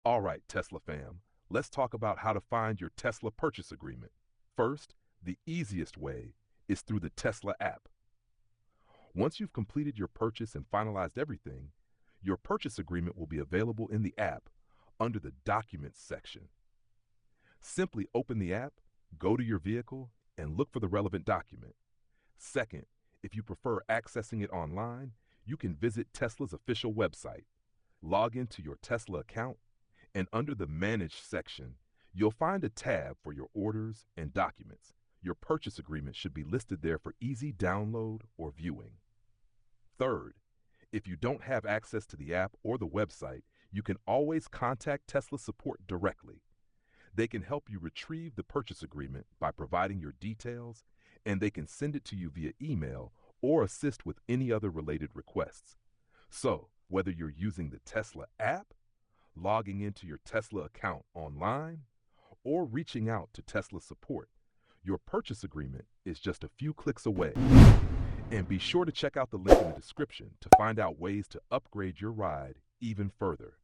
All right, Tesla fam, let's talk about how to find your Tesla purchase agreement. First, the easiest way is through the Tesla app. Once you've completed your purchase and finalized everything, your purchase agreement will be available in the app under the Documents section. Simply open the app, go to your vehicle, and look for the relevant document. Second, if you prefer accessing it online, you can visit Tesla's official website, log into your Tesla account, and under the Manage section, you'll find a tab for your orders and documents. Your purchase agreement should be listed there for easy download or viewing. Third, if you don't have access to the app or the website, you can always contact Tesla support directly. They can help you retrieve the purchase agreement by providing your details, and they can send it to you via email or assist with any other related requests. So, whether you're using the Tesla app, logging into your Tesla account online, or reaching out to Tesla support, your purchase agreement is just a few clicks away. And be sure to check out the link in the description to find out ways to upgrade your ride even further.